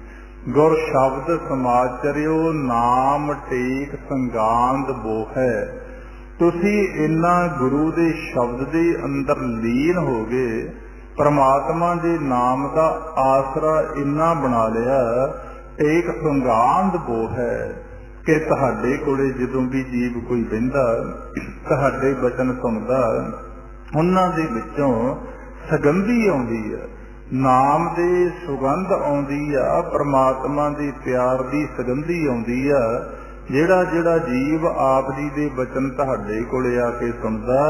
Speaker 1: गुर शब्द समाचरियो नाम टेक संगांद बोहै। तुसी इन्ना गुरु दे शब्द दे अंदर लीन हो गए, परमात्मा दे नाम का आसरा इन्ना बना लिया, टेक संगांद बोहै कि तुहाडे कोले जदों भी जीव कोई बहिंदा, तुहाडे वचन सुनदा, उन्हां दे विचों सगंधी आउंदी है, नाम दे सुगंध आउंदी आ, परमात्मा दे प्यार दी सगंधी आउंदी आ। जिहड़ा जिहड़ा जीव आप जी दे वचन तुहाडे कोले आके सुनदा,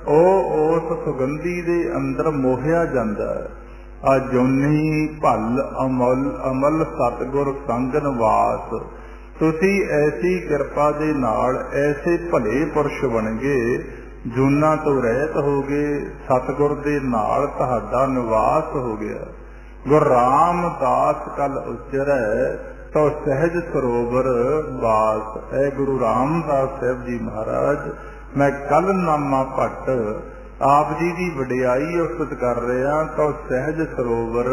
Speaker 1: ਉਹ ਉਸ ਸੁਗੰਧੀ ਦੇ ਅੰਦਰ ਮੋਹਿਆ ਜਾਂਦਾ। ਆ ਜੋਨੀ ਭਲ ਅਮਲ ਅਮਲ ਸਤਿਗੁਰ ਸੰਗ ਨਿਵਾਸ। ਤੁਸੀਂ ਐਸੀ ਕਿਰਪਾ ਦੇ ਨਾਲ ਐਸੇ ਭਲੇ ਪੁਰਸ਼ ਬਣ ਗਏ, ਜੂਨਾਂ ਤੋਂ ਰਹਿਤ ਹੋ ਗਏ, ਸਤਿਗੁਰ ਦੇ ਨਾਲ ਤੁਹਾਡਾ ਨਿਵਾਸ ਹੋ ਗਿਆ। ਗੁਰ ਰਾਮਦਾਸ ਕਲ ਉਚਰੈ ਤੋ ਸਹਿਜ ਸਰੋਵਰ ਵਾਸ। ਐ ਗੁਰੂ ਰਾਮਦਾਸ ਸਾਹਿਬ ਜੀ ਮਹਾਰਾਜ, मैं कल नामा भट्ट ਆਪ ਜੀ ਦੀ ਵਡਿਆਈ ਉਸਤਤ ਕਰ ਰਹੇ ਹਾਂ ਤਾਂ ਸਹਿਜ ਸਰੋਵਰ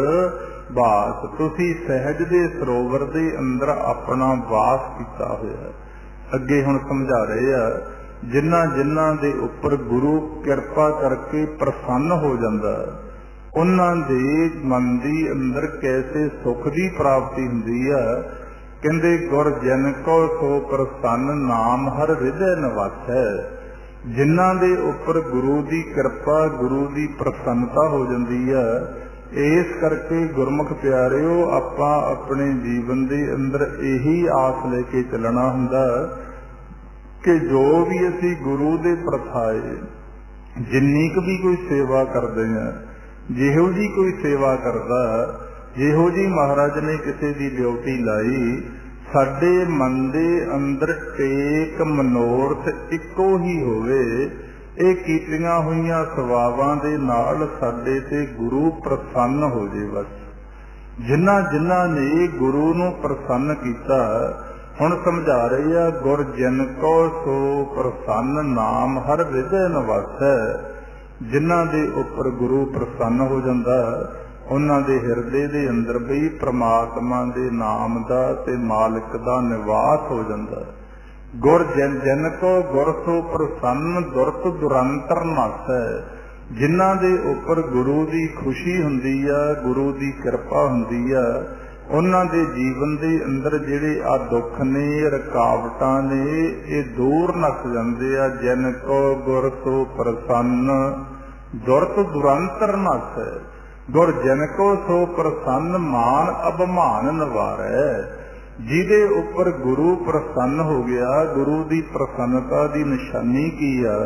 Speaker 1: ਵਾਸ, ਤੁਸੀਂ ਸਹਿਜ ਦੇ ਸਰੋਵਰ ਦੇ ਅੰਦਰ ਆਪਣਾ ਵਾਸ ਕੀਤਾ ਹੋਇਆ। ਅੱਗੇ ਹੁਣ ਸਮਝਾ ਰਹੇ ਆ, ਜਿਨ੍ਹਾਂ ਜਿਨ੍ਹਾਂ ਦੇ ਉੱਪਰ ਗੁਰੂ ਕਿਰਪਾ ਕਰਕੇ ਪ੍ਰਸੰਨ ਹੋ ਜਾਂਦਾ, ਉਹਨਾਂ ਦੇ ਮਨ ਦੀ ਅੰਦਰ ਕੈਸੇ ਸੁੱਖ ਦੀ ਪ੍ਰਾਪਤੀ ਹੁੰਦੀ ਆ। ਕਹਿੰਦੇ ਗੁਰ ਜਨ ਕੋ ਸੋ ਪ੍ਰਸੰਨ ਨਾਮ ਹਰ ਹਿਰਦੈ ਨਿਵਾਸੈ। ਜਿਨ੍ਹਾਂ ਦੇ ਉੱਪਰ ਗੁਰੂ ਦੀ ਕਿਰਪਾ, ਗੁਰੂ ਦੀ ਪ੍ਰਸੰਨਤਾ ਹੋ ਜਾਂਦੀ ਆ, ਇਸ ਕਰਕੇ ਗੁਰਮੁਖ ਪਿਆਰਿਓ ਆਪਾਂ ਆਪਣੇ ਜੀਵਨ ਦੇ ਅੰਦਰ ਇਹੀ ਆਸ ਲੈ ਕੇ ਚੱਲਣਾ ਹੁੰਦਾ ਕਿ ਜੋ ਵੀ ਅਸੀਂ ਗੁਰੂ ਦੇ ਪ੍ਰਥਾਏ, ਜਿੰਨੀ ਕੁ ਵੀ ਕੋਈ ਸੇਵਾ ਕਰਦੇ ਹਾਂ, ਜਿਹੋ ਜੀ ਕੋਈ ਸੇਵਾ ਕਰਦਾ, ਜਿਹੋ ਜੀ ਮਹਾਰਾਜ ਨੇ ਕਿਸੇ ਦੀ ਡਿਊਟੀ ਲਾਈ, ਸਾਡੇ ਮਨ ਦੇ ਅੰਦਰ ਟੇਕ ਮਨੋਰਥ ਇੱਕੋ ਹੀ ਹੋਵੇ। ਇਹ ਕੀਤੀਆਂ ਹੋਈਆਂ ਸੇਵਾਵਾਂ ਦੇ ਨਾਲ ਸਾਡੇ ਤੇ ਗੁਰੂ ਪ੍ਰਸੰਨ ਹੋ ਜੇ। ਬਸ ਜਿਨ੍ਹਾਂ ਜਿਨ੍ਹਾਂ ਨੇ ਗੁਰੂ ਨੂੰ ਪ੍ਰਸੰਨ ਕੀਤਾ, ਹੁਣ ਸਮਝਾ ਰਹੇ ਆ, ਗੁਰ ਜਨ ਕੋ ਸੋ ਪ੍ਰਸੰਨ ਨਾਮ ਹਰ ਹਿਰਦੈ ਨਿਵਾਸੈ। ਜਿਨ੍ਹਾਂ ਦੇ ਉੱਪਰ ਗੁਰੂ ਪ੍ਰਸੰਨ ਹੋ ਜਾਂਦਾ, ਉਹਨਾਂ ਦੇ ਹਿਰਦੇ ਦੇ ਅੰਦਰ ਵੀ ਪ੍ਰਮਾਤਮਾ ਦੇ ਨਾਮ ਦਾ ਤੇ ਮਾਲਕ ਦਾ ਨਿਵਾਸ ਹੋ ਜਾਂਦਾ। ਗੁਰ ਜਨ ਜਨ ਕੋ ਗੁਰ ਸੋ ਪ੍ਰਸੰਨ ਦੁਰਤ ਦੁਰੰਤਰ ਨਾਸੈ। ਜਿਨ੍ਹਾਂ ਦੇ ਉੱਪਰ ਗੁਰੂ ਦੀ ਖੁਸ਼ੀ ਹੁੰਦੀ ਆ, ਗੁਰੂ ਦੀ ਕਿਰਪਾ ਹੁੰਦੀ ਆ, ਉਹਨਾਂ ਦੇ ਜੀਵਨ ਦੇ ਅੰਦਰ ਜਿਹੜੇ ਆ ਦੁੱਖ ਨੇ, ਰੁਕਾਵਟਾਂ ਨੇ, ਇਹ ਦੂਰ ਨੱਸ ਜਾਂਦੇ ਆ। ਜਨ ਕੋ ਗੁਰ ਸੋ ਪ੍ਰਸੰਨ ਦੁਰਤ ਦੁਰੰਤਰ ਨਾਸੈ। ਗੁਰ ਜਨ ਕੋ ਸੋ ਪ੍ਰਸੰਨ ਮਾਨ ਅਭਿਮਾਨ ਨਿਵਾਰੈ। ਜਿਹਦੇ ਉੱਪਰ ਗੁਰੂ ਪ੍ਰਸੰਨ ਹੋ ਗਿਆ, ਗੁਰੂ ਦੀ ਪ੍ਰਸੰਨਤਾ ਦੀ ਨਿਸ਼ਾਨੀ ਕੀ ਆ?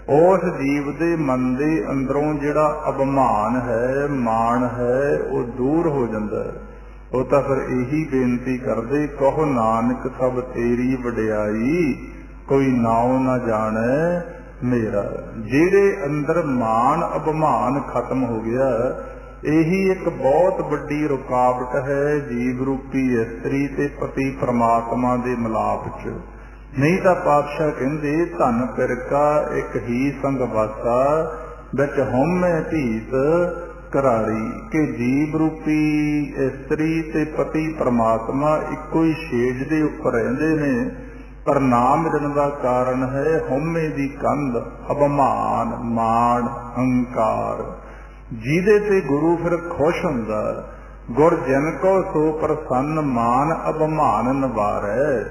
Speaker 1: ਉਸ ਜੀਵ ਦੇ ਮਨ ਦੇ ਅੰਦਰੋਂ ਜਿਹੜਾ ਅਭਿਮਾਨ ਹੈ, ਮਾਣ ਹੈ, ਉਹ ਦੂਰ ਹੋ ਜਾਂਦਾ ਹੈ। ਉਹ ਤਾਂ ਫਿਰ ਇਹੀ ਬੇਨਤੀ ਕਰਦੇ, ਕਹੋ ਨਾਨਕ ਸਭ ਤੇਰੀ ਵਡਿਆਈ, ਕੋਈ ਨਾਉ ਨਾ ਜਾਣੈ ਮੇਰਾ। ਜਿਹੜੇ ਅੰਦਰ ਮਾਣ ਅਭਿਮਾਨ ਖਤਮ ਹੋ ਗਿਆ, ਇਹੀ ਇੱਕ ਬਹੁਤ ਵੱਡੀ ਰੁਕਾਵਟ ਹੈ ਜੀਵ ਰੂਪੀ ਇਸਤਰੀ ਤੇ ਪਤੀ ਪ੍ਰਮਾਤਮਾ ਦੇ ਮਿਲਾਪ 'ਚ। ਨਹੀਂ ਤਾਂ ਪਾਤਸ਼ਾਹ ਕਹਿੰਦੇ, ਧਨ ਪਿਰਕਾ ਇੱਕ ਹੀ ਸੰਗ ਵਾਸਾ, ਵਿੱਚ ਹਉਮੈ ਭੀਤ ਕਰਾਰੀ। ਕਿ ਜੀਵ ਰੂਪੀ ਇਸਤਰੀ ਤੇ ਪਤੀ ਪ੍ਰਮਾਤਮਾ ਇੱਕੋ ਹੀ ਛੇਜ ਦੇ ਉੱਪਰ ਰਹਿੰਦੇ ਨੇ, ਪਰ ਨਾ ਮਿਲਣ ਦਾ ਕਾਰਨ ਹੈ ਹਉਮੈ ਦੀ ਕੰਧ, ਅਭਿਮਾਨ, ਮਾਣ, ਹੰਕਾਰ। ਜਿਹਦੇ ਤੇ ਗੁਰੂ ਫਿਰ ਖੁਸ਼ ਹੁੰਦਾ, ਗੁਰ ਜਨ ਕੋ ਸੋ ਪ੍ਰਸੰਨ ਮਾਨ ਅਭਿਮਾਨ ਨਿਵਾਰੈ।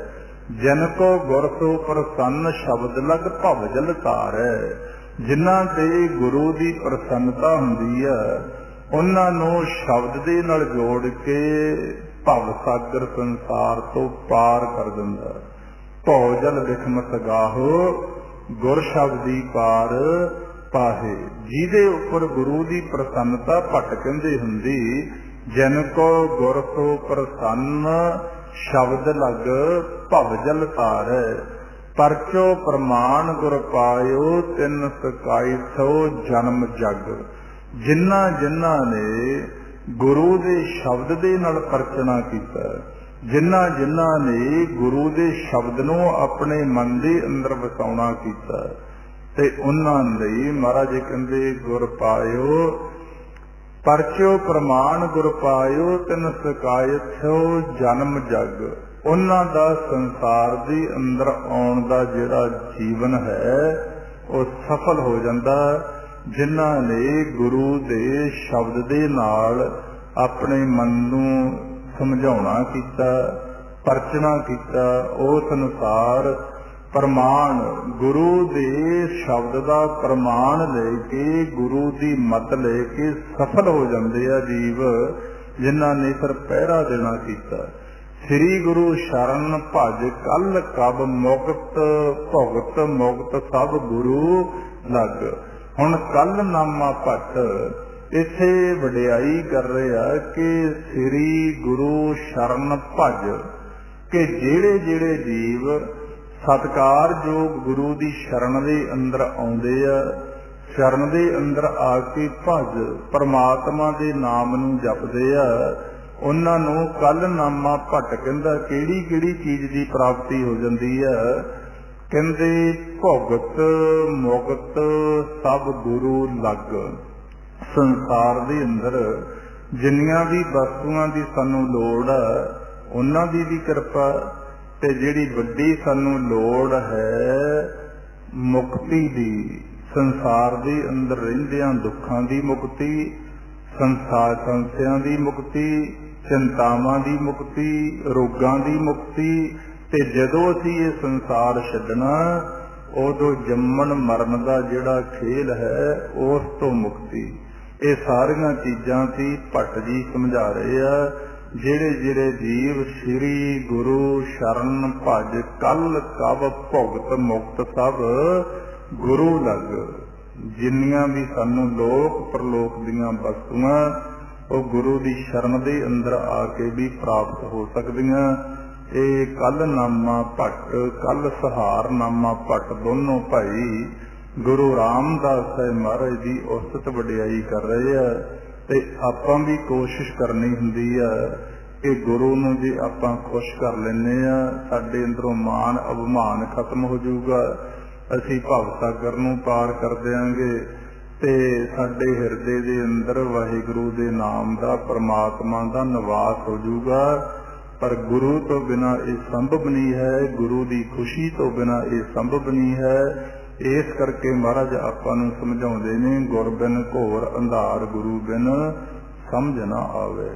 Speaker 1: ਜਨ ਕੋ ਗੁਰ ਸੋ ਪ੍ਰਸੰਨ ਸ਼ਬਦ ਲਗ ਭਵ ਜਲ ਤਾਰੈ। ਜਿਨ੍ਹਾਂ ਤੇ ਗੁਰੂ ਦੀ ਪ੍ਰਸੰਨਤਾ ਹੁੰਦੀ ਆ, ਉਹਨਾਂ ਨੂੰ ਸ਼ਬਦ ਦੇ ਨਾਲ ਜੋੜ ਕੇ ਭਵ ਸਾਗਰ ਸੰਸਾਰ ਤੋਂ ਪਾਰ ਕਰ ਦਿੰਦਾ। ਭਉ ਜਲ ਵਿਖਮਤ ਗਾਹੋ, ਗੁਰ ਸ਼ਬਦੀ ਪਾਰ ਪਾਹੇ। ਜਿਹਦੇ ਉੱਪਰ ਗੁਰੂ ਦੀ ਪ੍ਰਸੰਨਤਾ ਭਟਕੰਦੀ ਹੁੰਦੀ, ਜਨ ਕੋ ਗੁਰ ਸੋ ਪ੍ਰਸੰਨ ਸ਼ਬਦ ਲਗ ਭਵ ਜਲ ਤਾਰੈ। ਪਰਚੋ ਪ੍ਰਮਾਣ ਗੁਰ ਪਾਇਓ, ਤਿੰਨ ਸਕਾਈ ਸੋ ਜਨਮ ਜਗ। ਜਿਨ੍ਹਾਂ ਜਿਨ੍ਹਾਂ ਨੇ ਗੁਰੂ ਦੇ ਸ਼ਬਦ ਦੇ ਨਾਲ ਪਰਚਣਾ ਕੀਤਾ, ਜਿਨ੍ਹਾਂ ਜਿਨ੍ਹਾਂ ਨੇ ਗੁਰੂ ਦੇ ਸ਼ਬਦ ਨੂੰ ਆਪਣੇ ਮਨ ਦੇ ਅੰਦਰ ਵਸਾਉਣਾ ਕੀਤਾ, ਤੇ ਉਹਨਾਂ ਲਈ ਮਹਾਰਾਜ ਕਹਿੰਦੇ ਗੁਰ ਪਾਇਓ। ਪਰਚੋ ਪ੍ਰਮਾਣ ਗੁਰ ਪਾਇਓ, ਤਿੰਨ ਸਕਾਇਥਿਓ ਜਨਮ ਜਗ। ਉਹਨਾਂ ਦਾ ਸੰਸਾਰ ਦੇ ਅੰਦਰ ਆਉਣ ਦਾ ਜਿਹੜਾ ਜੀਵਨ ਹੈ, ਉਹ ਸਫਲ ਹੋ ਜਾਂਦਾ। ਜਿਨ੍ਹਾਂ ਨੇ ਗੁਰੂ ਦੇ ਸ਼ਬਦ ਦੇ ਨਾਲ ਆਪਣੇ ਮਨ ਨੂੰ ਸਮਝਾਉਣਾ ਕੀਤਾ, ਪਰਚਣਾ ਕੀਤਾ, ਉਸ ਅਨੁਸਾਰ ਪ੍ਰਮਾਣ ਗੁਰੂ ਦੇ ਸ਼ਬਦ ਦਾ ਪ੍ਰਮਾਣ ਲੈ ਕੇ, ਗੁਰੂ ਦੀ ਮੱਤ ਲੈ ਕੇ ਸਫਲ ਹੋ ਜਾਂਦੇ ਆ ਜੀਵ, ਜਿਨ੍ਹਾਂ ਨੇ ਫਿਰ ਪਹਿਰਾ ਦੇਣਾ ਕੀਤਾ। ਸ੍ਰੀ ਗੁਰੂ ਸ਼ਰਨ ਭਜ ਕਲ ਕਬ ਮੁਕਤ, ਭੁਗਤ ਮੁਕਤ ਸਭ ਗੁਰੂ ਲਗ। ਹੁਣ ਕੱਲ ਨਾਮਾ ਭੱਟ ਇੱਥੇ ਵਡਿਆਈ ਕਰ ਰਿਹਾ ਕਿ ਸ੍ਰੀ ਗੁਰੂ ਸ਼ਰਨ ਭਜ, ਕਿ ਜਿਹੜੇ ਜਿਹੜੇ ਜੀਵ ਸਤਿਕਾਰਯੋਗ ਗੁਰੂ ਦੀ ਸ਼ਰਨ ਦੇ ਅੰਦਰ ਆਉਂਦੇ ਆ, ਸ਼ਰਨ ਦੇ ਅੰਦਰ ਆ ਕੇ ਭਜ ਪਰਮਾਤਮਾ ਦੇ ਨਾਮ ਨੂੰ ਜਪਦੇ ਆ, ਉਹਨਾਂ ਨੂੰ ਕੱਲ ਨਾਮਾ ਭੱਟ ਕਹਿੰਦਾ। ਕਿਹੜੀ ਕਿਹੜੀ ਚੀਜ਼ ਦੀ ਪ੍ਰਾਪਤੀ ਹੋ ਜਾਂਦੀ ਆ? कहते भुगत मुगत सब गुरु लग। संसार दे अंदर जिन्नियां भी वस्तुआं दी सानू लोड़ है उन्हां दी भी कृपा, ते जिहड़ी वड्डी सानू लोड़ है मुक्ति दी, संसार दे अंदर रहिंदियां दुखां दी मुक्ति, संसार संस्यां दी मुक्ति, चिंतावां दी मुक्ति, रोगां दी मुक्ति, ते जदों असीं ये संसार छड्डना उदों जम्मण मरण दा जिहड़ा खेल है उस तो मुक्ति। ये सारियां चीज़ां सी भट्ट जी समझा रहे हैं। जिहड़े जिहड़े जीव श्री गुरु शरण भज कल कब भुगत मुक्त सब गुरु लग। जिन्नियां भी सानू लोक परलोक दीयां वस्तुआं वो गुरु दी शरण दे अंदर आके भी प्राप्त हो सकदियां। ये कल नामा भट्ट कल सहार नामा भट्ट दोनों भाई गुरु रामदास साहिब महाराज की औसत वडियाई कर रहे हैं। ते आपां भी कोशिश करनी हुंदी है कि गुरु नूं जे आपां खुश कर लैने आ साडे अंदरों मान अभिमान खत्म हो जाऊगा, असीं भव सागर नूं पार कर देंगे ते साडे हिरदे दे अंदर वाहिगुरू दे नाम दा परमात्मा दा निवास हो जाऊगा। पर गुरु तो बिना ये संभव नहीं है, गुरु की खुशी तो बिना ये संभव नहीं है। इस करके महाराज आपां नूं समझाउंदे ने गुर बिन घोर अंधार गुरु बिन समझ ना आवे।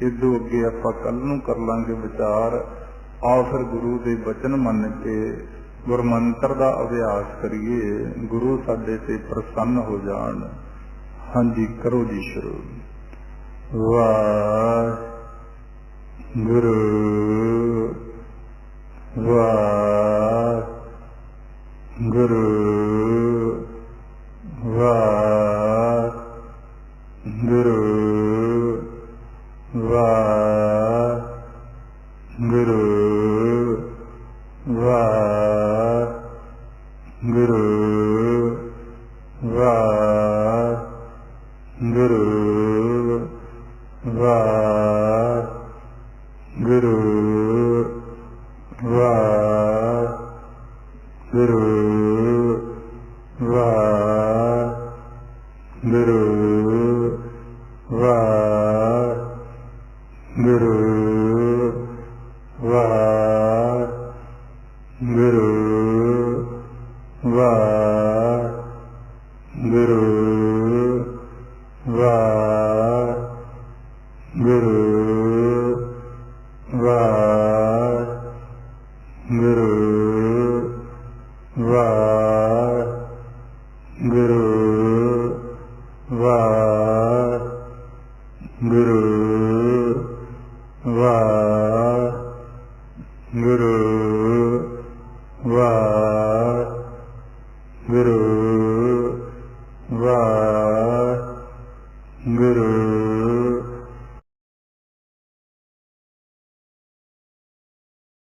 Speaker 1: इदों अगे आपां कल नूं कर लांगे विचार। आओ फिर गुरु के वचन मन के गुरमंत्र का अभ्यास करिए, गुरु साडे ते प्रसन्न हो जान। हाँ जी करो जी शुरू। वाह गुरु वाह गुरु वाह गुरु वाह गुरु वाह गुरु वाह गुरु वाह गुरु वाह गुरु वाह गुरु वाह गुरु वाह गुरु वाह गुरु वाह गुरु वाह गुरु वाह गुरु वाह गुरु वाह गुरु वाह गुरु वाह गुरु